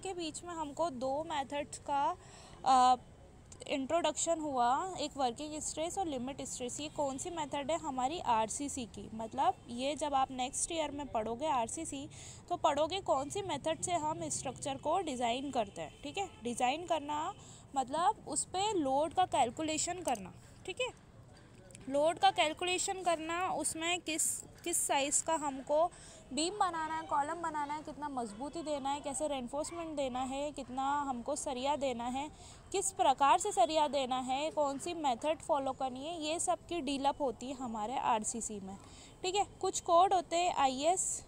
के बीच में हमको दो मेथड्स का इंट्रोडक्शन हुआ, एक वर्किंग स्ट्रेस और लिमिट स्ट्रेस। ये कौन सी मेथड है? हमारी आरसीसी की। मतलब ये जब आप नेक्स्ट ईयर में पढ़ोगे आरसीसी तो पढ़ोगे कौन सी मेथड से हम स्ट्रक्चर को डिज़ाइन करते हैं। ठीक है, डिज़ाइन करना मतलब उस पर लोड का कैलकुलेशन करना। ठीक है, लोड का कैलकुलेशन करना, उसमें किस साइज़ का हमको बीम बनाना है, कॉलम बनाना है, कितना मजबूती देना है, कैसे रेनफोर्समेंट देना है, कितना हमको सरिया देना है, किस प्रकार से सरिया देना है, कौन सी मेथड फॉलो करनी है, ये सब की डीलअप होती है हमारे आरसीसी में। ठीक है, कुछ कोड होते हैं IS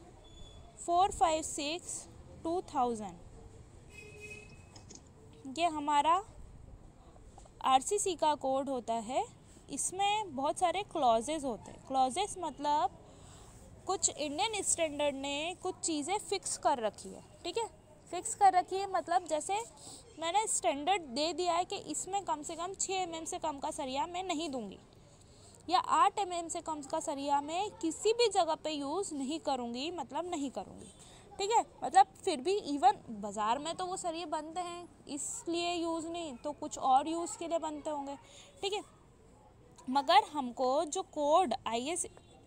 456/2000, ये हमारा आरसीसी का कोड होता है। इसमें बहुत सारे क्लॉजेस होते हैं। क्लॉजेस मतलब कुछ इंडियन स्टैंडर्ड ने कुछ चीज़ें फ़िक्स कर रखी है। ठीक है, फ़िक्स कर रखी है मतलब जैसे मैंने स्टैंडर्ड दे दिया है कि इसमें कम से कम 6 mm से कम का सरिया मैं नहीं दूंगी, या 8 mm से कम का सरिया मैं किसी भी जगह पे यूज़ नहीं करूँगी, मतलब नहीं करूँगी। ठीक है, मतलब फिर भी इवन बाज़ार में तो वो सरिये बनते हैं, इसलिए यूज़ नहीं तो कुछ और यूज़ के लिए बनते होंगे। ठीक है, मगर हमको जो कोड IS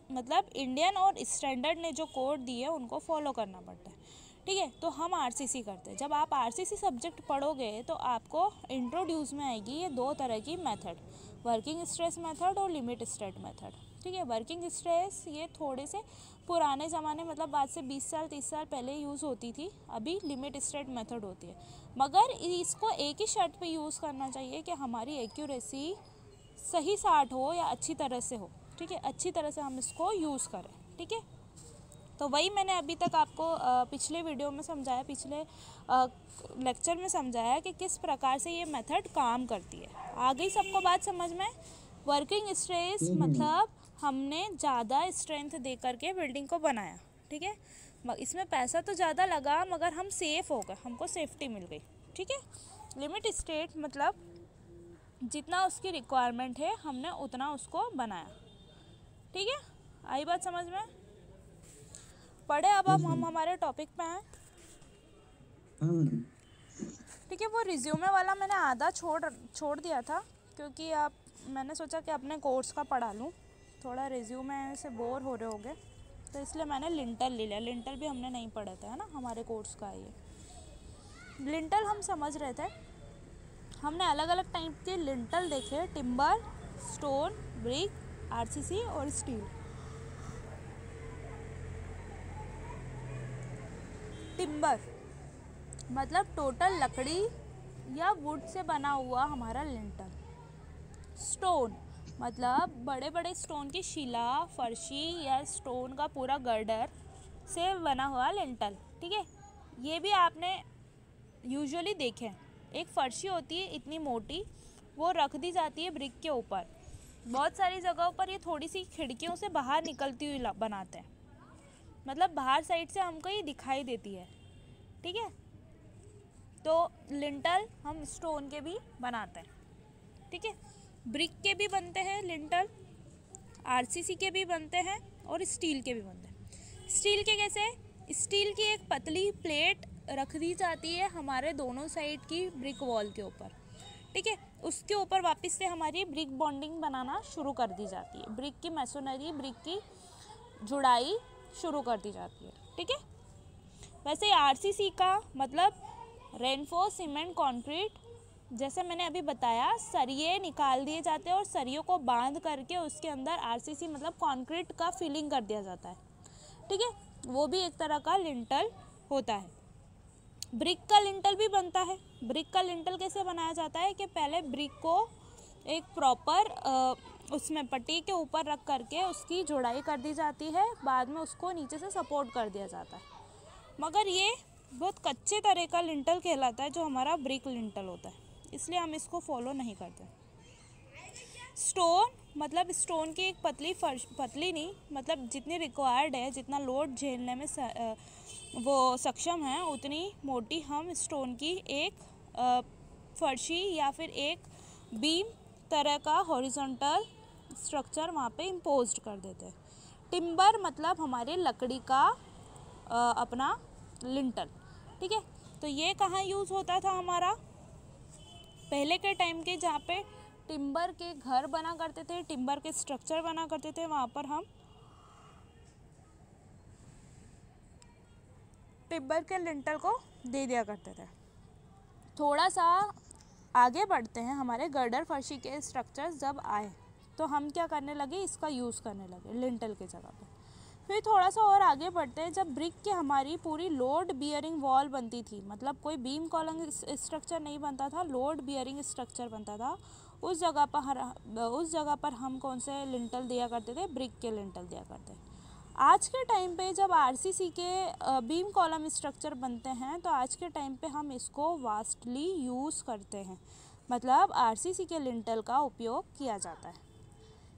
मतलब इंडियन और स्टैंडर्ड ने जो कोड दिए उनको फॉलो करना पड़ता है। ठीक है, तो हम आरसीसी करते हैं। जब आप आरसीसी सब्जेक्ट पढ़ोगे तो आपको इंट्रोड्यूस में आएगी ये दो तरह की मेथड, वर्किंग स्ट्रेस मेथड और लिमिट स्टेट मेथड। ठीक है, वर्किंग स्ट्रेस ये थोड़े से पुराने ज़माने मतलब आज से 20 साल 30 साल पहले यूज़ होती थी, अभी लिमिट स्टेट मेथड होती है। मगर इसको एक ही शर्त पे यूज़ करना चाहिए कि हमारी एक्यूरेसी सही 60 हो या अच्छी तरह से हो। ठीक है, अच्छी तरह से हम इसको यूज़ करें। ठीक है, तो वही मैंने अभी तक आपको पिछले वीडियो में समझाया, पिछले लेक्चर में समझाया कि किस प्रकार से ये मेथड काम करती है। आ गई सबको बात समझ में? वर्किंग स्ट्रेस मतलब हमने ज़्यादा स्ट्रेंथ दे करके बिल्डिंग को बनाया। ठीक है, इसमें पैसा तो ज़्यादा लगा मगर हम सेफ़ हो गए, हमको सेफ्टी मिल गई। ठीक है, लिमिट स्टेट मतलब जितना उसकी रिक्वायरमेंट है हमने उतना उसको बनाया। ठीक है, आई बात समझ में? पढ़े अब हम हमारे टॉपिक पे हैं। ठीक है, वो रिज्यूमे वाला मैंने आधा छोड़ दिया था क्योंकि आप मैंने सोचा कि अपने कोर्स का पढ़ा लूँ, थोड़ा रिज्यूमे से बोर हो रहे होगे तो इसलिए मैंने लिंटल ले लिया। लिंटल भी हमने नहीं पढ़ा था, है ना, हमारे कोर्स का ये लिंटल हम समझ रहे थे। हमने अलग अलग टाइप के लिंटल देखे, टिम्बर, स्टोन, ब्रिक, आरसीसी और स्टील। टिम्बर मतलब टोटल लकड़ी या वुड से बना हुआ हमारा लिंटल। स्टोन मतलब बड़े बड़े स्टोन की शिला, फर्शी या स्टोन का पूरा गर्डर से बना हुआ लिंटल। ठीक है, ये भी आपने यूजुअली देखे। एक फर्शी होती है इतनी मोटी, वो रख दी जाती है ब्रिक के ऊपर। बहुत सारी जगहों पर ये थोड़ी सी खिड़कियों से बाहर निकलती हुई बनाते हैं, मतलब बाहर साइड से हमको ये दिखाई देती है। ठीक है, तो लिंटल हम स्टोन के भी बनाते हैं। ठीक है, ब्रिक के भी बनते हैं लिंटल, आरसीसी के भी बनते हैं और स्टील के भी बनते हैं। स्टील के कैसे? स्टील की एक पतली प्लेट रख दी जाती है हमारे दोनों साइड की ब्रिक वॉल के ऊपर। ठीक है, उसके ऊपर वापस से हमारी ब्रिक बॉन्डिंग बनाना शुरू कर दी जाती है, ब्रिक की मैसोनरी, ब्रिक की जुड़ाई शुरू कर दी जाती है। ठीक है, वैसे आरसीसी का मतलब रेनफोर्स सीमेंट कंक्रीट, जैसे मैंने अभी बताया, सरिये निकाल दिए जाते हैं और सरियों को बांध करके उसके अंदर आरसीसी मतलब कंक्रीट का फिलिंग कर दिया जाता है। ठीक है, वो भी एक तरह का लिंटल होता है। ब्रिक का लिंटल भी बनता है। ब्रिक का लिंटल कैसे बनाया जाता है कि पहले ब्रिक को एक प्रॉपर उसमें पट्टी के ऊपर रख करके उसकी जुड़ाई कर दी जाती है, बाद में उसको नीचे से सपोर्ट कर दिया जाता है। मगर ये बहुत कच्चे तरह का लिंटल कहलाता है जो हमारा ब्रिक लिंटल होता है, इसलिए हम इसको फॉलो नहीं करते। स्टोन मतलब स्टोन की एक पतली नहीं, मतलब जितनी रिक्वायर्ड है, जितना लोड झेलने में वो सक्षम है, उतनी मोटी हम स्टोन की एक फर्शी या फिर एक बीम तरह का हॉरिजॉन्टल स्ट्रक्चर वहाँ पे इम्पोज्ड कर देते हैं। टिम्बर मतलब हमारे लकड़ी का अपना लिंटल। ठीक है, तो ये कहाँ यूज़ होता था हमारा? पहले के टाइम के जहाँ पे टिम्बर के घर बना करते थे, टिम्बर के स्ट्रक्चर बना करते थे, वहाँ पर हम टिम्बर के लिंटल को दे दिया करते थे। थोड़ा सा आगे बढ़ते हैं, हमारे गर्डर फर्शी के स्ट्रक्चर्स जब आए तो हम क्या करने लगे, इसका यूज़ करने लगे लिंटल के जगह पे। फिर थोड़ा सा और आगे बढ़ते हैं, जब ब्रिक की हमारी पूरी लोड बियरिंग वॉल बनती थी, मतलब कोई बीम कॉलम स्ट्रक्चर नहीं बनता था, लोड बियरिंग स्ट्रक्चर बनता था, उस जगह पर हम कौन से लिंटल दिया करते थे? ब्रिक के लिंटल दिया करते। आज के टाइम पे जब आरसीसी के बीम कॉलम स्ट्रक्चर बनते हैं तो आज के टाइम पे हम इसको वास्टली यूज़ करते हैं, मतलब आरसीसी के लिंटल का उपयोग किया जाता है।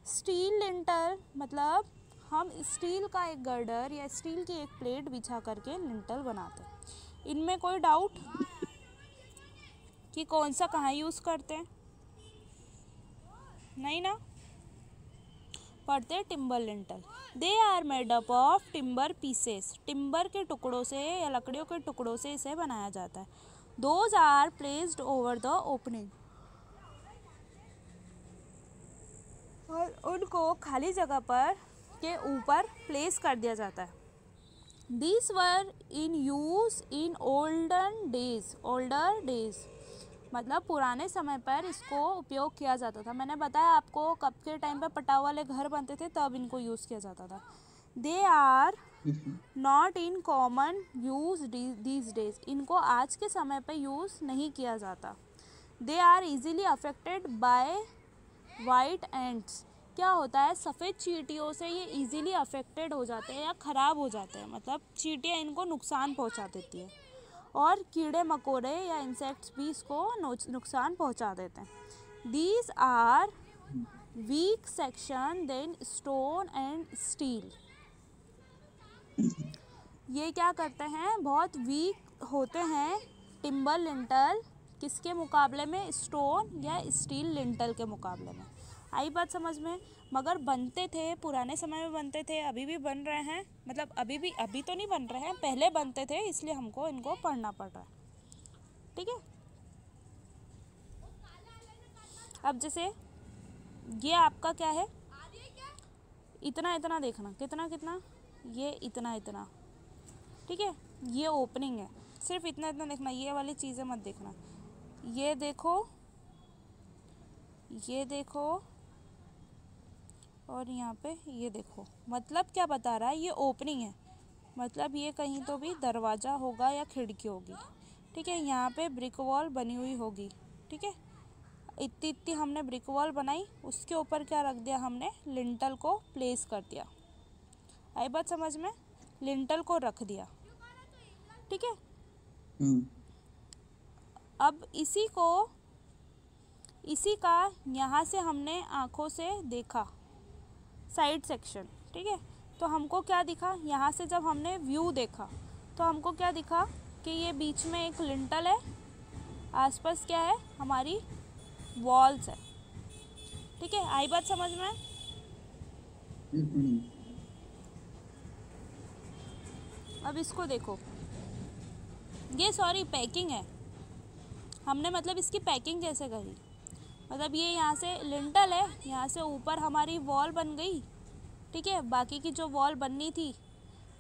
स्टील लिंटल मतलब हम स्टील का एक गर्डर या स्टील की एक प्लेट बिछा करके लिंटल बनाते हैं। इनमें कोई डाउट कि कौन सा कहाँ यूज़ करते हैं? नहीं ना? पढ़ते हैं timber lintel. They are made up of timber pieces. Timber के टुकड़ों से या लकड़ियों के टुकड़ों से इसे बनाया जाता है। Those are placed over the opening, और उनको खाली जगह पर के ऊपर प्लेस कर दिया जाता है। These were in use in older days मतलब पुराने समय पर इसको उपयोग किया जाता था। मैंने बताया आपको कब के टाइम पे पटाव वाले घर बनते थे तब इनको यूज़ किया जाता था। They are not in common use these days, इनको आज के समय पे यूज़ नहीं किया जाता। They are easily affected by white ants, क्या होता है, सफ़ेद चींटियों से ये इजीली अफेक्टेड हो जाते हैं या ख़राब हो जाते हैं, मतलब चींटियाँ इनको नुकसान पहुंचा देती है, और कीड़े मकोड़े या इंसेक्ट्स भी इसको नुकसान पहुंचा देते हैं। These are weak section then stone and steel, ये क्या करते हैं, बहुत वीक होते हैं टिम्बर लिंटल किसके मुकाबले में? स्टोन या स्टील लिंटल के मुकाबले में। आई बात समझ में? मगर बनते थे, पुराने समय में बनते थे, अभी भी बन रहे हैं, मतलब अभी तो नहीं बन रहे हैं, पहले बनते थे, इसलिए हमको इनको पढ़ना पड़ रहा है। ठीक है। अब जैसे ये आपका क्या है, इतना इतना देखना, कितना कितना, ये इतना इतना, ठीक है, ये ओपनिंग है, सिर्फ इतना इतना देखना, ये वाली चीज़ें मत देखना। ये देखो, ये देखो, और यहाँ पे ये देखो, मतलब क्या बता रहा है, ये ओपनिंग है, मतलब ये कहीं तो भी दरवाज़ा होगा या खिड़की होगी। ठीक है, यहाँ पे ब्रिक वॉल बनी हुई होगी। ठीक है, इतनी इतनी हमने ब्रिक वॉल बनाई, उसके ऊपर क्या रख दिया हमने, लिंटल को प्लेस कर दिया। आई बात समझ में? लिंटल को रख दिया। ठीक है, अब इसी का यहाँ से हमने आँखों से देखा साइड सेक्शन। ठीक है, तो हमको क्या दिखा, यहाँ से जब हमने व्यू देखा तो हमको क्या दिखा कि ये बीच में एक लिंटल है, आसपास क्या है, हमारी वॉल्स है। ठीक है, आई बात समझ में? अब इसको देखो, ये सॉरी पैकिंग है, हमने मतलब इसकी पैकिंग जैसे करी, मतलब ये यहाँ से लिंटल है, यहाँ से ऊपर हमारी वॉल बन गई। ठीक है, बाकी की जो वॉल बननी थी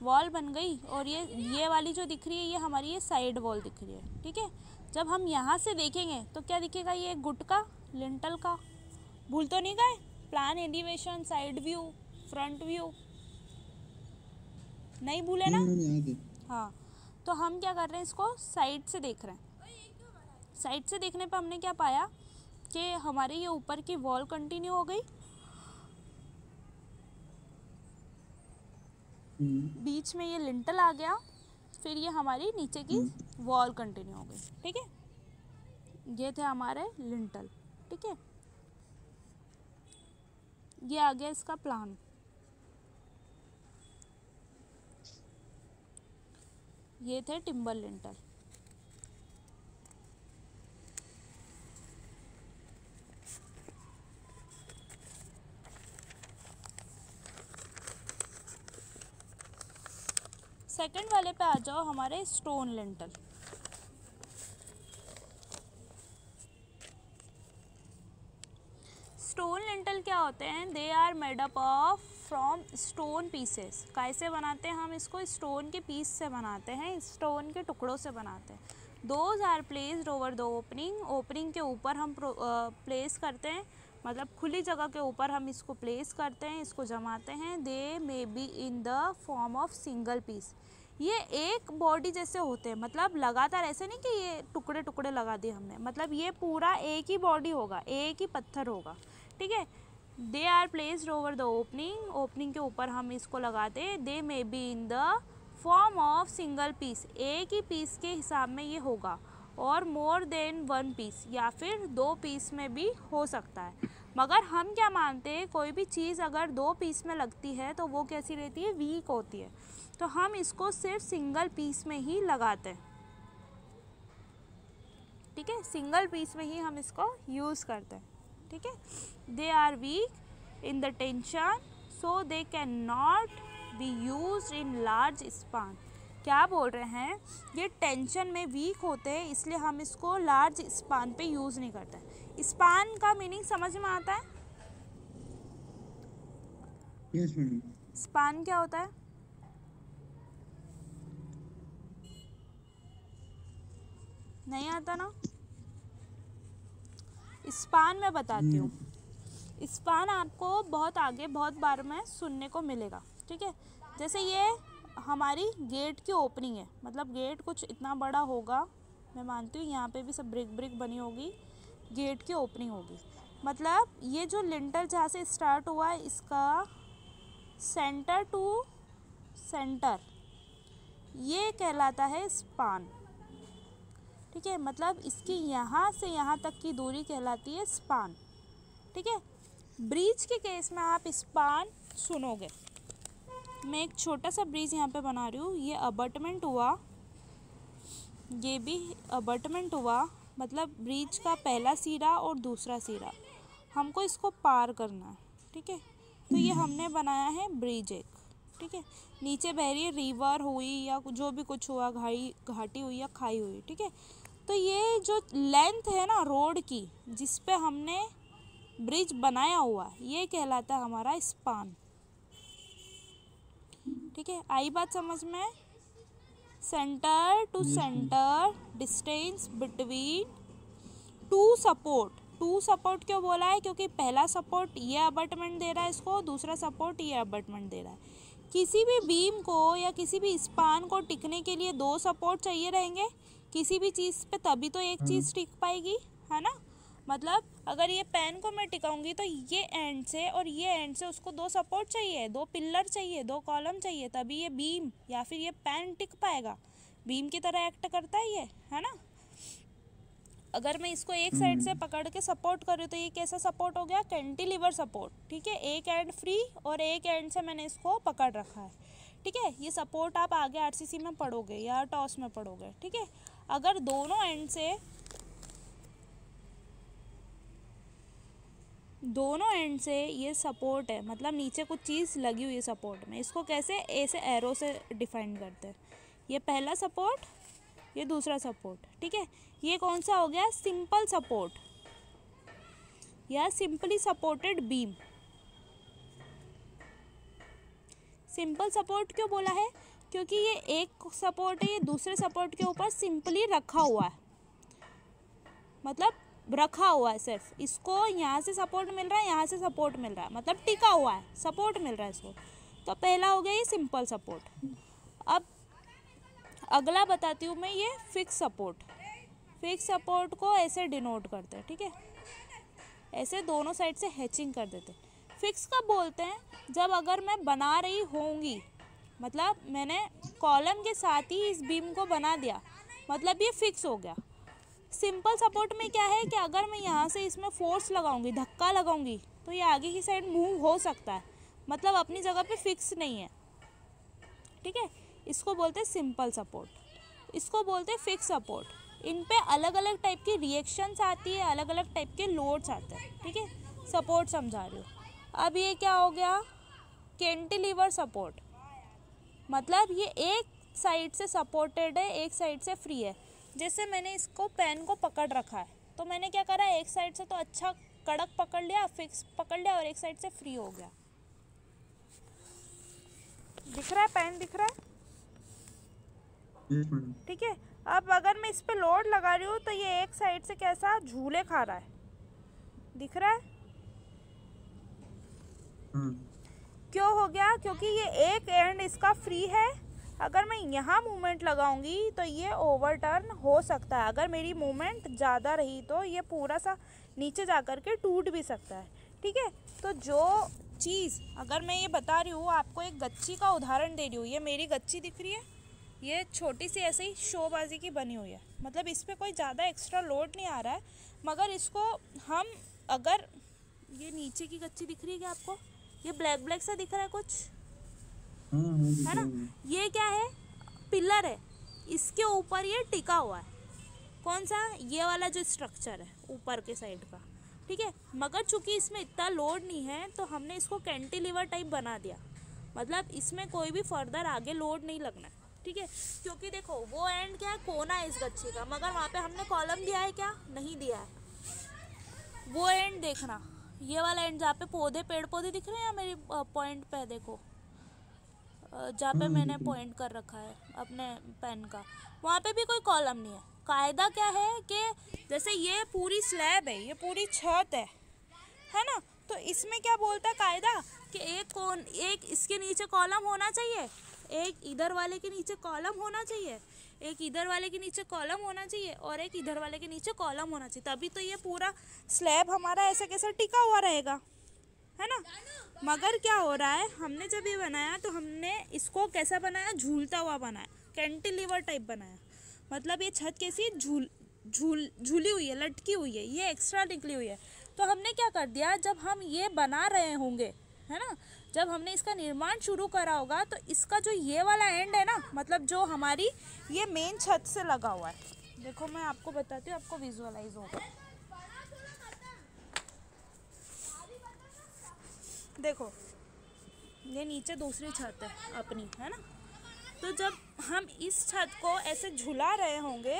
वॉल बन गई, और ये वाली जो दिख रही है ये हमारी ये साइड वॉल दिख रही है। ठीक है, जब हम यहाँ से देखेंगे तो क्या दिखेगा, ये गुट का लिंटल का, भूल तो नहीं गए? Plan, elevation, side view, front view, नहीं भूले ना? हाँ, तो हम क्या कर रहे हैं, इसको साइड से देख रहे हैं। साइड से देखने पर हमने क्या पाया कि हमारे ये ऊपर की वॉल कंटिन्यू हो गई, बीच में ये लिंटल आ गया, फिर ये हमारी नीचे की वॉल कंटिन्यू हो गई। ठीक है, ये थे हमारे लिंटल। ठीक है, ये आ गया इसका प्लान। ये थे टिम्बर लिंटल। सेकंड वाले पे आ जाओ, हमारे स्टोन लिंटल। होते हैं, they are made up of from stone pieces. कैसे बनाते हैं हम इसको? स्टोन के पीस से बनाते हैं, स्टोन के टुकड़ों से बनाते हैं। Those are placed over the opening, opening के ऊपर हम प्लेस करते हैं, मतलब खुली जगह के ऊपर हम इसको प्लेस करते हैं, इसको जमाते हैं। They may be in the form of single piece, ये एक बॉडी जैसे होते हैं, मतलब लगातार ऐसे नहीं कि ये टुकड़े टुकड़े लगा दिए हमने, मतलब ये पूरा एक ही बॉडी होगा, एक ही पत्थर होगा, ठीक है। They are placed over the opening, opening के ऊपर हम इसको लगाते हैं। They may be in the form of single piece, एक ही पीस के हिसाब में ये होगा, और मोर देन वन पीस, या फिर 2 पीस में भी हो सकता है। मगर हम क्या मानते हैं, कोई भी चीज़ अगर 2 पीस में लगती है तो वो कैसी रहती है? वीक होती है। तो हम इसको सिर्फ सिंगल पीस में ही लगाते हैं, ठीक है, सिंगल पीस में ही हम इसको यूज़ करते हैं, ठीक है। They are weak in the tension so they can not be used in large span. क्या बोल रहे हैं? ये टेंशन में वीक होते हैं, इसलिए हम इसको लार्ज स्पान पे यूज़ नहीं करते। स्पान का मीनिंग समझ में आता है? Yes madam. स्पान क्या होता है? नहीं आता ना? स्पान मैं बताती हूँ। स्पान आपको बहुत आगे बहुत बार में सुनने को मिलेगा, ठीक है। जैसे ये हमारी गेट की ओपनिंग है, मतलब गेट कुछ इतना बड़ा होगा, मैं मानती हूँ यहाँ पे भी सब ब्रिक ब्रिक बनी होगी, गेट की ओपनिंग होगी। मतलब ये जो लिंटर जहाँ से स्टार्ट हुआ है, इसका सेंटर टू सेंटर, ये कहलाता है स्पान, ठीक है। मतलब इसकी यहाँ से यहाँ तक की दूरी कहलाती है स्पान, ठीक है। ब्रिज के केस में आप स्पान सुनोगे। मैं एक छोटा सा ब्रिज यहाँ पे बना रही हूँ, ये अबटमेंट हुआ, ये भी अबटमेंट हुआ, मतलब ब्रिज का पहला सिरा और दूसरा सिरा, हमको इसको पार करना है, ठीक है। तो ये हमने बनाया है ब्रिज एक, ठीक है। नीचे बह रही है रिवर हुई या जो भी कुछ हुआ, घाटी हुई या खाई हुई, ठीक है। तो ये जो लेंथ है ना रोड की, जिस पे हमने ब्रिज बनाया हुआ, ये कहलाता है हमारा स्पान, ठीक है। आई बात समझ में? Centre to centre distance between two support. Two support क्यों बोला है? क्योंकि पहला सपोर्ट ये अबटमेंट दे रहा है इसको, दूसरा सपोर्ट ये अबटमेंट दे रहा है। किसी भी बीम को या किसी भी स्पान को टिकने के लिए 2 सपोर्ट चाहिए रहेंगे किसी भी चीज़ पे, तभी तो एक चीज़ टिक पाएगी, है ना। मतलब अगर ये पेन को मैं टिकाऊंगी तो ये एंड से और ये एंड से उसको 2 सपोर्ट चाहिए, 2 पिलर चाहिए, 2 कॉलम चाहिए, तभी ये बीम या फिर ये पेन टिक पाएगा। बीम की तरह एक्ट करता है ये, है ना। अगर मैं इसको एक साइड से पकड़ के सपोर्ट कर रही हूँ तो ये कैसा सपोर्ट हो गया? कैंटिलीवर सपोर्ट, ठीक है। एक एंड फ्री और एक एंड से मैंने इसको पकड़ रखा है, ठीक है। ये सपोर्ट आप आगे आरसीसी में पढ़ोगे या टॉस में पढ़ोगे, ठीक है। अगर दोनों एंड से ये सपोर्ट है, मतलब नीचे कुछ चीज़ लगी हुई है सपोर्ट में, इसको कैसे ऐसे एरो से डिफाइन करते हैं। ये पहला सपोर्ट, ये दूसरा सपोर्ट, ठीक है। ये कौन सा हो गया? सिंपल सपोर्ट या simply supported beam. Simple support क्यों बोला है? क्योंकि ये एक सपोर्ट है, ये दूसरे सपोर्ट के ऊपर सिंपली रखा हुआ है, मतलब रखा हुआ है सिर्फ, इसको यहाँ से सपोर्ट मिल रहा है, यहाँ से सपोर्ट मिल रहा है, मतलब टिका हुआ है, सपोर्ट मिल रहा है इसको। तो पहला हो गया ये सिंपल सपोर्ट। अब अगला बताती हूँ मैं, ये फिक्स सपोर्ट। फिक्स सपोर्ट को ऐसे डिनोट करते हैं, ठीक है, ऐसे दोनों साइड से हैचिंग कर देते हैं। फिक्स कब बोलते हैं? जब अगर मैं बना रही होंगी, मतलब मैंने कॉलम के साथ ही इस बीम को बना दिया, मतलब ये फिक्स हो गया। सिंपल सपोर्ट में क्या है कि अगर मैं यहाँ से इसमें फोर्स लगाऊंगी, धक्का लगाऊंगी, तो ये आगे की साइड मूव हो सकता है, मतलब अपनी जगह पे फिक्स नहीं है, ठीक है। इसको बोलते हैं सिंपल सपोर्ट, इसको बोलते हैं फिक्स सपोर्ट। इन पे अलग अलग टाइप की रिएक्शंस आती है, अलग अलग टाइप के लोड्स आते हैं, ठीक है। सपोर्ट समझा रही हूँ। अब ये क्या हो गया? कैंटिलीवर सपोर्ट, मतलब ये एक साइड से सपोर्टेड है, एक साइड से फ्री है। जैसे मैंने इसको पेन को पकड़ रखा है, तो मैंने क्या करा, एक साइड से तो अच्छा कड़क पकड़ लिया, फिक्स पकड़ लिया और एक साइड से फ्री हो गया। दिख रहा है? पेन दिख रहा है? ठीक है। अब अगर मैं इस पे लोड लगा रही हूँ तो ये एक साइड से कैसा झूले खा रहा है, दिख रहा है? क्यों हो गया? क्योंकि ये एक एंड इसका फ्री है। अगर मैं यहाँ मूवमेंट लगाऊंगी तो ये ओवरटर्न हो सकता है। अगर मेरी मूवमेंट ज़्यादा रही तो ये पूरा सा नीचे जा कर के टूट भी सकता है। ठीक है, तो जो चीज़ अगर मैं ये बता रही हूँ आपको, एक गच्ची का उदाहरण दे रही हूँ, ये मेरी गच्ची दिख रही है, ये छोटी सी ऐसे ही शोबाजी की बनी हुई है, मतलब इस पर कोई ज़्यादा एक्स्ट्रा लोड नहीं आ रहा है। मगर इसको हम अगर, ये नीचे की गच्ची दिख रही है क्या आपको? ये ब्लैक ब्लैक सा दिख रहा है कुछ, है ना? ये क्या है? पिलर है, इसके ऊपर ये टिका हुआ है। कौन सा? ये वाला जो स्ट्रक्चर है ऊपर के साइड का। ठीक है, मगर चूंकि इसमें इतना लोड नहीं है तो हमने इसको कैंटिलीवर टाइप बना दिया, मतलब इसमें कोई भी फर्दर आगे लोड नहीं लगना है। ठीक है, क्योंकि देखो वो एंड क्या है, कोना है इस गच्छी का, मगर वहाँ पे हमने कॉलम दिया है क्या? नहीं दिया है। वो एंड देखना, ये वाला एंड जहाँ पे पौधे, पेड़ पौधे दिख रहे हैं, या मेरी पॉइंट पे देखो जहाँ पे मैंने पॉइंट कर रखा है अपने पेन का, वहाँ पे भी कोई कॉलम नहीं है। कायदा क्या है कि जैसे ये पूरी स्लैब है, ये पूरी छत है ना? तो इसमें क्या बोलता है कायदा कि एक इसके नीचे कॉलम होना चाहिए, एक इधर वाले के नीचे कॉलम होना चाहिए, एक इधर वाले के नीचे कॉलम होना चाहिए और एक इधर वाले के नीचे कॉलम होना चाहिए। तभी तो ये पूरा स्लैब हमारा ऐसे कैसे टिका हुआ रहेगा, है ना? मगर क्या हो रहा है, हमने जब ये बनाया तो हमने इसको कैसा बनाया? झूलता हुआ बनाया, कैंटिलीवर टाइप बनाया। मतलब ये छत कैसी झूली हुई है, लटकी हुई है, ये एक्स्ट्रा निकली हुई है। तो हमने क्या कर दिया, जब हम ये बना रहे होंगे, है ना, जब हमने इसका निर्माण शुरू करा होगा तो इसका जो ये वाला एंड है ना, मतलब जो हमारी ये मेन छत से लगा हुआ है, देखो मैं आपको बताती हूँ, आपको विजुअलाइज होगा। देखो ये नीचे दूसरी छत है अपनी, है ना? तो जब हम इस छत को ऐसे झुला रहे होंगे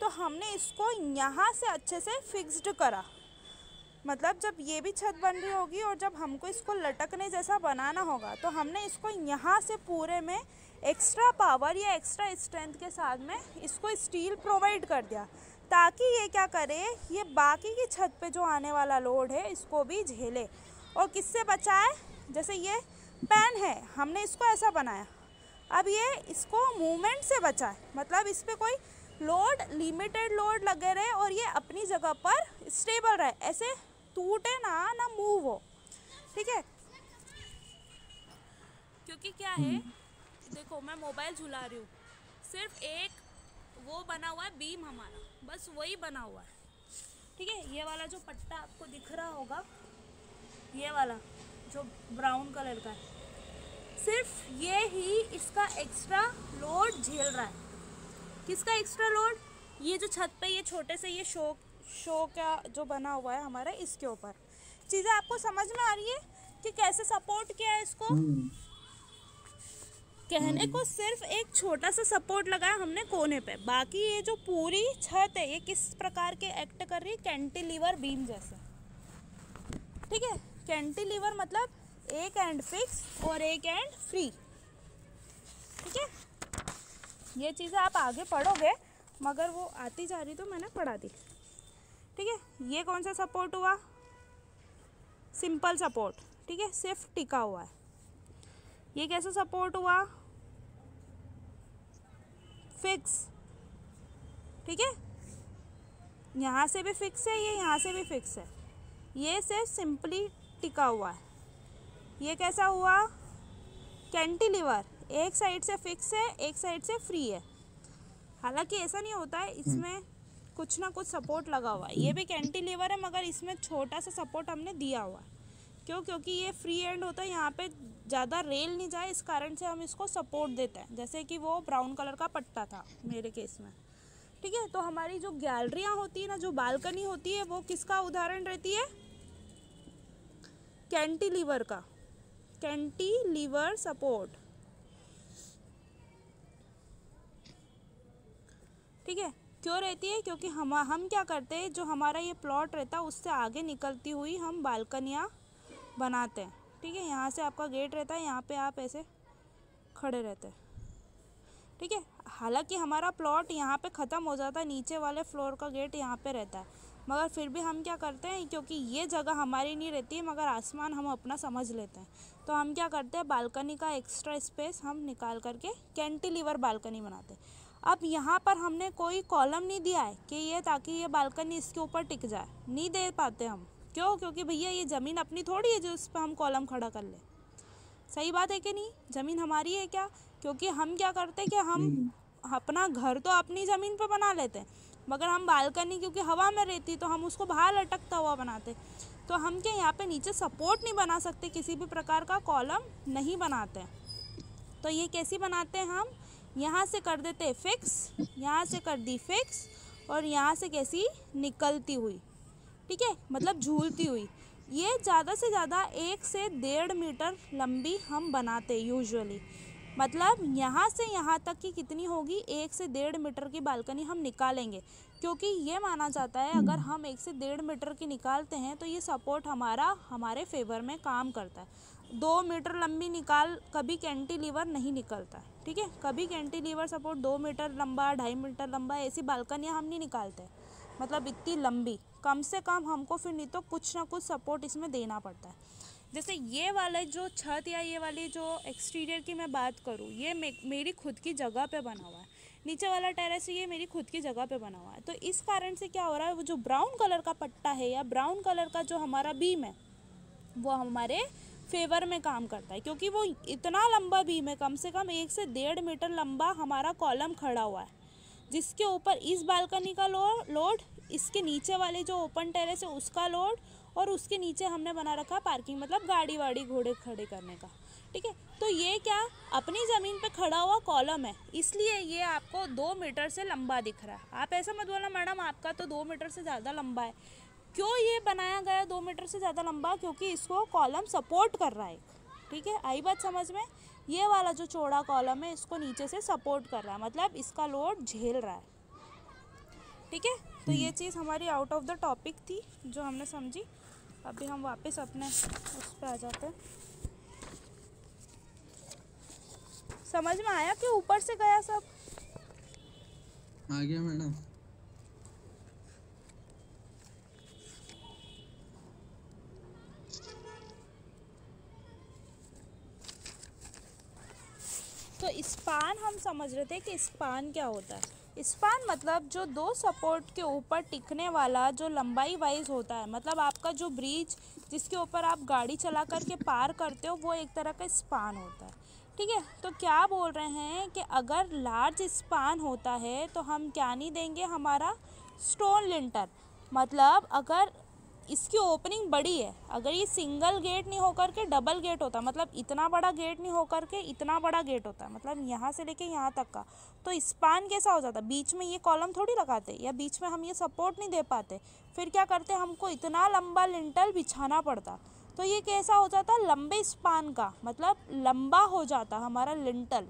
तो हमने इसको यहाँ से अच्छे से फिक्स्ड करा। मतलब जब ये भी छत बन रही होगी और जब हमको इसको लटकने जैसा बनाना होगा तो हमने इसको यहाँ से पूरे में एक्स्ट्रा पावर या एक्स्ट्रा स्ट्रेंथ के साथ में इसको स्टील प्रोवाइड कर दिया, ताकि ये क्या करे, ये बाकी की छत पे जो आने वाला लोड है इसको भी झेले और किससे बचाए। जैसे ये पेन है, हमने इसको ऐसा बनाया, अब ये इसको मूवमेंट से बचाए, मतलब इस पर कोई लोड, लिमिटेड लोड लगे रहे और ये अपनी जगह पर स्टेबल रहे, ऐसे टूटे ना मूव हो। ठीक है, क्योंकि क्या है, देखो मैं मोबाइल झुला रही हूँ, सिर्फ एक वो बना हुआ है बीम हमारा, बस वही बना हुआ है। ठीक है, ये वाला जो पट्टा आपको दिख रहा होगा, ये वाला जो ब्राउन कलर का है, सिर्फ ये ही इसका एक्स्ट्रा लोड झेल रहा है। किसका एक्स्ट्रा लोड? ये जो छत पे ये छोटे से ये शो का जो बना हुआ है हमारा, इसके ऊपर। चीज़ें आपको समझ में आ रही है कि कैसे सपोर्ट किया है इसको? कहने को सिर्फ एक छोटा सा सपोर्ट लगाया हमने कोने पे, बाकी ये जो पूरी छत है ये किस प्रकार के एक्ट कर रही है? कैंटिलीवर बीम जैसे। ठीक है, कैंटिलीवर मतलब एक एंड फिक्स और एक एंड फ्री। ठीक है, ये चीज़ें आप आगे पढ़ोगे, मगर वो आती जा रही तो मैंने पढ़ा दी। ठीक है, ये कौन सा सपोर्ट हुआ? Simple support. ठीक है, सिर्फ टिका हुआ है। ये कैसा सपोर्ट हुआ? फिक्स। ठीक है, यहाँ से भी फिक्स है, ये यहाँ से भी फिक्स है, ये सिर्फ सिंपली टिका हुआ है। ये कैसा हुआ? कैंटिलीवर, एक साइड से फिक्स है, एक साइड से फ्री है। हालांकि ऐसा नहीं होता है, इसमें कुछ ना कुछ सपोर्ट लगा हुआ है। ये भी कैंटिलीवर है, मगर इसमें छोटा सा सपोर्ट हमने दिया हुआ है। क्यों? क्योंकि ये फ्री एंड होता है, यहाँ पे ज़्यादा रेल नहीं जाए, इस कारण से हम इसको सपोर्ट देते हैं, जैसे कि वो ब्राउन कलर का पट्टा था मेरे केस में। ठीक है, तो हमारी जो गैलरियाँ होती है ना, जो बालकनी होती है, वो किसका उदाहरण रहती है? कैंटिलीवर का, कैंटिलीवर सपोर्ट। ठीक है, क्यों रहती है? क्योंकि हम क्या करते हैं, जो हमारा ये प्लॉट रहता है उससे आगे निकलती हुई हम बालकनियाँ बनाते हैं। ठीक है, यहाँ से आपका गेट रहता है, यहाँ पे आप ऐसे खड़े रहते हैं। ठीक है, हालांकि हमारा प्लॉट यहाँ पे ख़त्म हो जाता है, नीचे वाले फ्लोर का गेट यहाँ पे रहता है, मगर फिर भी हम क्या करते हैं, क्योंकि ये जगह हमारी नहीं रहती है मगर आसमान हम अपना समझ लेते हैं, तो हम क्या करते हैं, बालकनी का एक्स्ट्रा स्पेस हम निकाल करके कैंटिलीवर बालकनी बनाते हैं। अब यहाँ पर हमने कोई कॉलम नहीं दिया है कि ये ताकि ये बालकनी इसके ऊपर टिक जाए, नहीं दे पाते हम। क्यों? क्योंकि भैया ये ज़मीन अपनी थोड़ी है जो उस पर हम कॉलम खड़ा कर लें। सही बात है कि नहीं? ज़मीन हमारी है क्या? क्योंकि हम क्या करते हैं कि हम अपना घर तो अपनी ज़मीन पे बना लेते हैं, मगर हम बालकनी क्योंकि हवा में रहती तो हम उसको बाहर लटकता हुआ बनाते। तो हम क्या यहाँ पे नीचे सपोर्ट नहीं बना सकते, किसी भी प्रकार का कॉलम नहीं बनाते हैं। तो ये कैसी बनाते हैं हम? यहाँ से कर देते हैं फिक्स, यहाँ से कर दी फिक्स, और यहाँ से कैसी निकलती हुई। ठीक है, मतलब झूलती हुई। ये ज़्यादा से ज़्यादा 1 से 1.5 मीटर लंबी हम बनाते यूजुअली। मतलब यहाँ से यहाँ तक की कितनी होगी, 1 से 1.5 मीटर की बालकनी हम निकालेंगे, क्योंकि ये माना जाता है अगर हम 1 से 1.5 मीटर की निकालते हैं तो ये सपोर्ट हमारे फेवर में काम करता है। 2 मीटर लंबी निकाल कभी कैंटिलीवर नहीं निकलता है। ठीक है, कभी कैंटिलीवर सपोर्ट 2 मीटर लंबा, 2.5 मीटर लंबा, ऐसी बालकनियाँ हम नहीं निकालते, मतलब इतनी लंबी। कम से कम हमको फिर नहीं तो कुछ ना कुछ सपोर्ट इसमें देना पड़ता है। जैसे ये वाला जो छत या ये वाली जो एक्सटीरियर की मैं बात करूँ, ये मेरी खुद की जगह पे बना हुआ है। नीचे वाला टेरेस ये मेरी खुद की जगह पे बना हुआ है। तो इस कारण से क्या हो रहा है, वो जो ब्राउन कलर का पट्टा है या ब्राउन कलर का जो हमारा बीम है वो हमारे फेवर में काम करता है, क्योंकि वो इतना लंबा बीम है, कम से कम 1 से 1.5 मीटर लंबा हमारा कॉलम खड़ा हुआ है, जिसके ऊपर इस बालकनी का लोड, इसके नीचे वाले जो ओपन टेरेस है उसका लोड, और उसके नीचे हमने बना रखा पार्किंग, मतलब गाड़ी वाड़ी घोड़े खड़े करने का। ठीक है, तो ये क्या अपनी ज़मीन पे खड़ा हुआ कॉलम है, इसलिए ये आपको 2 मीटर से लंबा दिख रहा है। आप ऐसा मत बोलना मैडम आपका तो 2 मीटर से ज़्यादा लंबा है। क्यों ये बनाया गया 2 मीटर से ज़्यादा लंबा? क्योंकि इसको कॉलम सपोर्ट कर रहा है। ठीक है, आई बात समझ में? ये वाला जो चौड़ा कॉलम है इसको नीचे से सपोर्ट कर रहा है, मतलब इसका लोड झेल रहा है। ठीक है, तो ये चीज़ हमारी आउट ऑफ द टॉपिक थी जो हमने समझी। अभी हम वापस अपने उस पर आ जाते हैं। समझ में आया कि ऊपर से गया सब? आ गया मैडम। तो स्पान हम समझ रहे थे कि स्पान क्या होता है। स्पान मतलब जो 2 सपोर्ट के ऊपर टिकने वाला जो लंबाई वाइज होता है, मतलब आपका जो ब्रिज जिसके ऊपर आप गाड़ी चला करके पार करते हो वो एक तरह का स्पान होता है। ठीक है, तो क्या बोल रहे हैं कि अगर लार्ज स्पान होता है तो हम क्या नहीं देंगे, हमारा स्टोन लिंटर। मतलब अगर इसकी ओपनिंग बड़ी है, अगर ये सिंगल गेट नहीं होकर के डबल गेट होता, मतलब इतना बड़ा गेट नहीं होकर के इतना बड़ा गेट होता है, मतलब यहाँ से लेके यहाँ तक का, तो स्पान कैसा हो जाता? बीच में ये कॉलम थोड़ी लगाते या बीच में हम ये सपोर्ट नहीं दे पाते, फिर क्या करते, हमको इतना लंबा लिंटल बिछाना पड़ता। तो ये कैसा हो जाता? लंबे स्पान का, मतलब लंबा हो जाता हमारा लिंटल।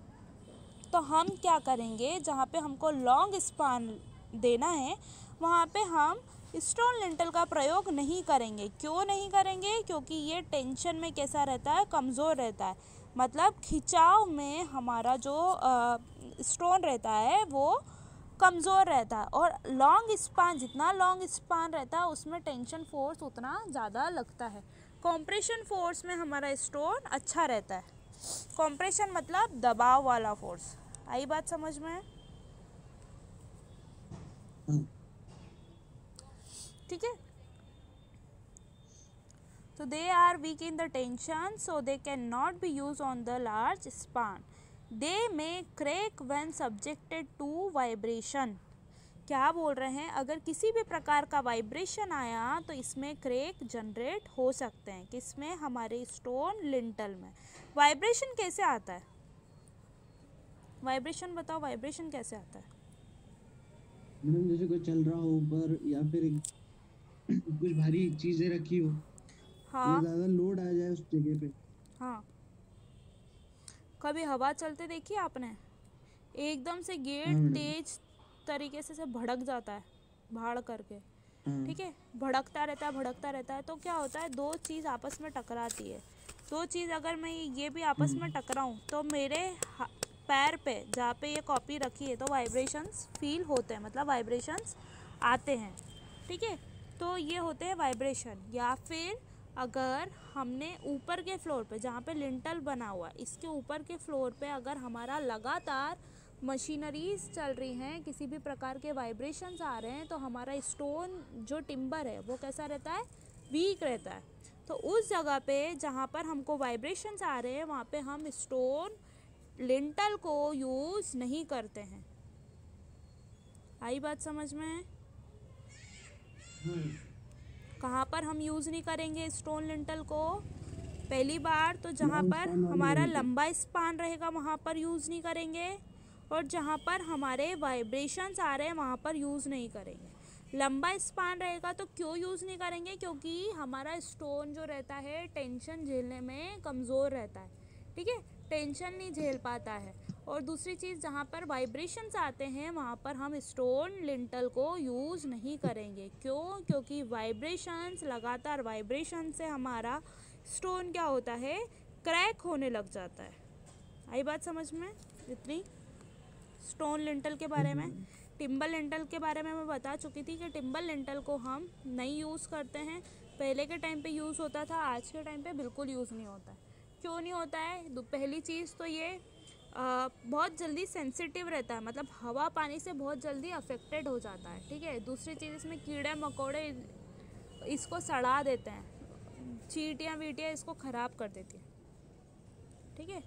तो हम क्या करेंगे, जहाँ पे हमको लॉन्ग स्पान देना है वहाँ पे हम स्टोन लिंटल का प्रयोग नहीं करेंगे। क्यों नहीं करेंगे? क्योंकि ये टेंशन में कैसा रहता है, कमज़ोर रहता है, मतलब खिंचाव में हमारा जो स्टोन रहता है वो कमज़ोर रहता है। और लॉन्ग स्पान, जितना लॉन्ग स्पान रहता है उसमें टेंशन फोर्स उतना ज़्यादा लगता है। कॉम्प्रेशन फोर्स में हमारा स्टोन अच्छा रहता है। कॉम्प्रेशन मतलब दबाव वाला फोर्स। आई बात समझ में? ठीक है, तो they are weak in the tension so they can not be use on the large span. They may crack when subjected to vibration. क्या बोल रहे हैं, अगर किसी भी प्रकार का वाइब्रेशन आया तो इसमें क्रैक जनरेट हो सकते हैं। किसमें? हमारे स्टोन लिंटल में। वाइब्रेशन कैसे आता है? वाइब्रेशन बताओ, वाइब्रेशन कैसे आता है? मैडम जैसे कोई चल रहा हो ऊपर या फिर कुछ भारी चीजें रखी हो, हाँ, ज्यादा लोड आ जाए उस जगह पे। हाँ, कभी हवा चलते देखी आपने? एकदम से हाँ गेट मैडम। तेज तरीके से भड़क जाता है भाड़ करके, हाँ। ठीक है, भड़कता रहता है तो क्या होता है, दो चीज़ आपस में टकराती है। दो चीज़ अगर मैं ये भी आपस में टकराऊं तो मेरे पैर पे जहाँ पे ये कॉपी रखी है तो वाइब्रेशंस फील होते हैं, मतलब वाइब्रेशंस आते हैं, ठीक है। तो ये होते हैं वाइब्रेशन। या फिर अगर हमने ऊपर के फ्लोर पे जहाँ पे लिंटल बना हुआ है इसके ऊपर के फ्लोर पे अगर हमारा लगातार मशीनरीज चल रही हैं, किसी भी प्रकार के वाइब्रेशंस आ रहे हैं, तो हमारा स्टोन जो टिम्बर है वो कैसा रहता है, वीक रहता है। तो उस जगह पे जहाँ पर हमको वाइब्रेशंस आ रहे हैं वहाँ पे हम स्टोन लिंटल को यूज़ नहीं करते हैं। आई बात समझ में? कहाँ पर हम यूज़ नहीं करेंगे स्टोन लिंटल को? पहली बार तो जहाँ पर हमारा लंबा स्पान रहेगा वहाँ पर यूज़ नहीं करेंगे, और जहाँ पर हमारे वाइब्रेशंस आ रहे हैं वहाँ पर यूज़ नहीं करेंगे। लंबा स्पान रहेगा तो क्यों यूज़ नहीं करेंगे? क्योंकि हमारा स्टोन जो रहता है टेंशन झेलने में कमज़ोर रहता है, ठीक है, टेंशन नहीं झेल पाता है। और दूसरी चीज़, जहाँ पर वाइब्रेशंस आते हैं वहाँ पर हम स्टोन लिंटल को यूज़ नहीं करेंगे। क्यों? क्योंकि वाइब्रेशंस, लगातार वाइब्रेशन से हमारा स्टोन क्या होता है, क्रैक होने लग जाता है। आई बात समझ में? इतनी स्टोन लिंटल के बारे में। टिम्बर लिंटल के बारे में मैं बता चुकी थी कि टिम्बर लिंटल को हम नहीं यूज़ करते हैं। पहले के टाइम पे यूज़ होता था, आज के टाइम पे बिल्कुल यूज़ नहीं होता है। क्यों नहीं होता है? पहली चीज़ तो ये बहुत जल्दी सेंसिटिव रहता है, मतलब हवा पानी से बहुत जल्दी अफेक्टेड हो जाता है, ठीक है। दूसरी चीज़, इसमें कीड़े मकोड़े इसको सड़ा देते हैं, चींटियाँ वीटियाँ इसको ख़राब कर देती है, ठीक है।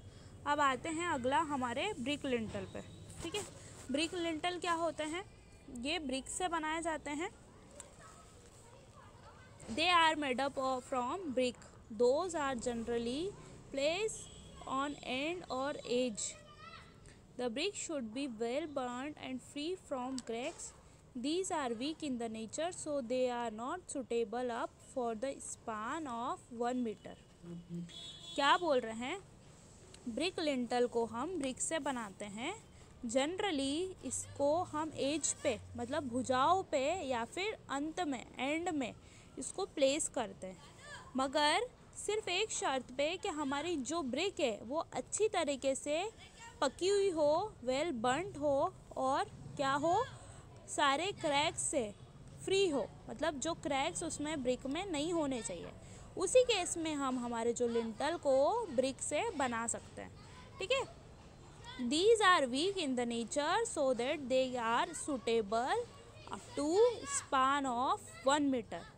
अब आते हैं अगला हमारे ब्रिक लिंटल पे, ठीक है। ब्रिक लिंटल क्या होते हैं? ये ब्रिक से बनाए जाते हैं। They are made up from brick, those are generally placed on end or edge. The brick should be well burnt and free from cracks. These are weak in the nature, so they are not suitable up for the span of 1 meter. क्या बोल रहे हैं? Brick lintel को हम brick से बनाते हैं। Generally इसको हम एज पे, मतलब भुजाओं पे या फिर अंत में, एंड में इसको प्लेस करते हैं, मगर सिर्फ एक शर्त पे कि हमारी जो ब्रिक है वो अच्छी तरीके से पकी हुई हो, वेल बर्न्ड हो, और क्या हो, सारे क्रैक्स से फ्री हो, मतलब जो क्रैक्स उसमें ब्रिक में नहीं होने चाहिए। उसी केस में हम हमारे जो लिंटल को ब्रिक से बना सकते हैं, ठीक है। These are weak in the nature so that they are suitable up to span of 1 metre.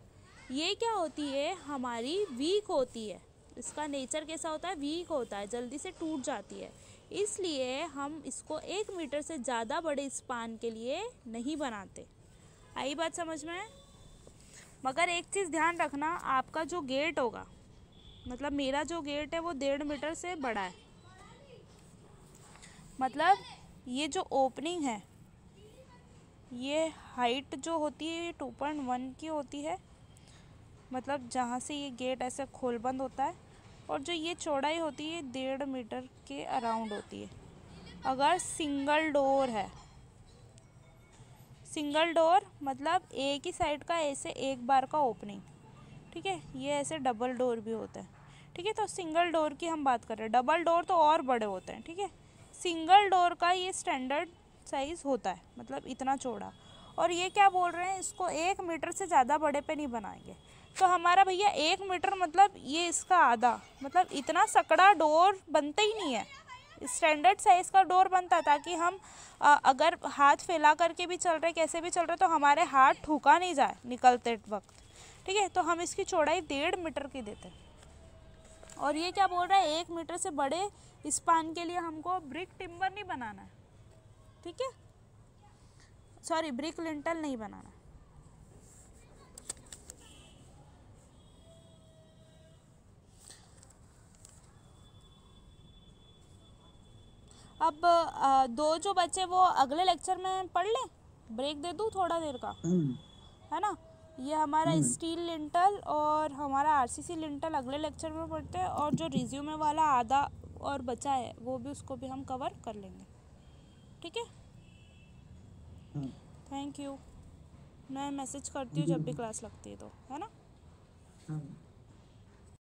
ये क्या होती है, हमारी वीक होती है, इसका नेचर कैसा होता है, वीक होता है, जल्दी से टूट जाती है, इसलिए हम इसको 1 मीटर से ज़्यादा बड़े स्पान के लिए नहीं बनाते। आई बात समझ में? मगर एक चीज़ ध्यान रखना, आपका जो गेट होगा, मतलब मेरा जो गेट है वो 1.5 मीटर से बड़ा है, मतलब ये जो ओपनिंग है, ये हाइट जो होती है ये 2.1 की होती है, मतलब जहाँ से ये गेट ऐसे खोल बंद होता है, और जो ये चौड़ाई होती है 1.5 मीटर के अराउंड होती है। अगर सिंगल डोर है, सिंगल डोर मतलब एक ही साइड का ऐसे एक बार का ओपनिंग, ठीक है, ये ऐसे डबल डोर भी होता है, ठीक है। तो सिंगल डोर की हम बात कर रहे हैं, डबल डोर तो और बड़े होते हैं, ठीक है। सिंगल डोर का ये स्टैंडर्ड साइज़ होता है, मतलब इतना चौड़ा। और ये क्या बोल रहे हैं, इसको 1 मीटर से ज़्यादा बड़े पे नहीं बनाएंगे। तो हमारा भैया 1 मीटर मतलब ये इसका आधा, मतलब इतना सकड़ा डोर बनता ही नहीं है। स्टैंडर्ड साइज़ का डोर बनता है ताकि हम अगर हाथ फैला करके भी चल रहे, कैसे भी चल रहे, तो हमारे हाथ ठुका नहीं जाए निकलते वक्त, ठीक है। तो हम इसकी चौड़ाई 1.5 मीटर की देते हैं। और ये क्या बोल रहा है, 1 मीटर से बड़े स्पान के लिए हमको ब्रिक टिम्बर नहीं बनाना है, ठीक है, सॉरी ब्रिक लिंटल नहीं बनाना। अब दो जो बच्चे वो अगले लेक्चर में पढ़ लें, ब्रेक दे दूँ थोड़ा देर का, है ना। ये हमारा स्टील लिंटल और हमारा आरसीसी लिंटल अगले लेक्चर में पढ़ते हैं, और जो रिज्यूमे वाला आधा और बचा है वो भी, उसको भी हम कवर कर लेंगे, ठीक है। हाँ थैंक यू। मैं मैसेज करती हूँ थैंक यू जब भी मैम। क्लास लगती है तो, है ना। हाँ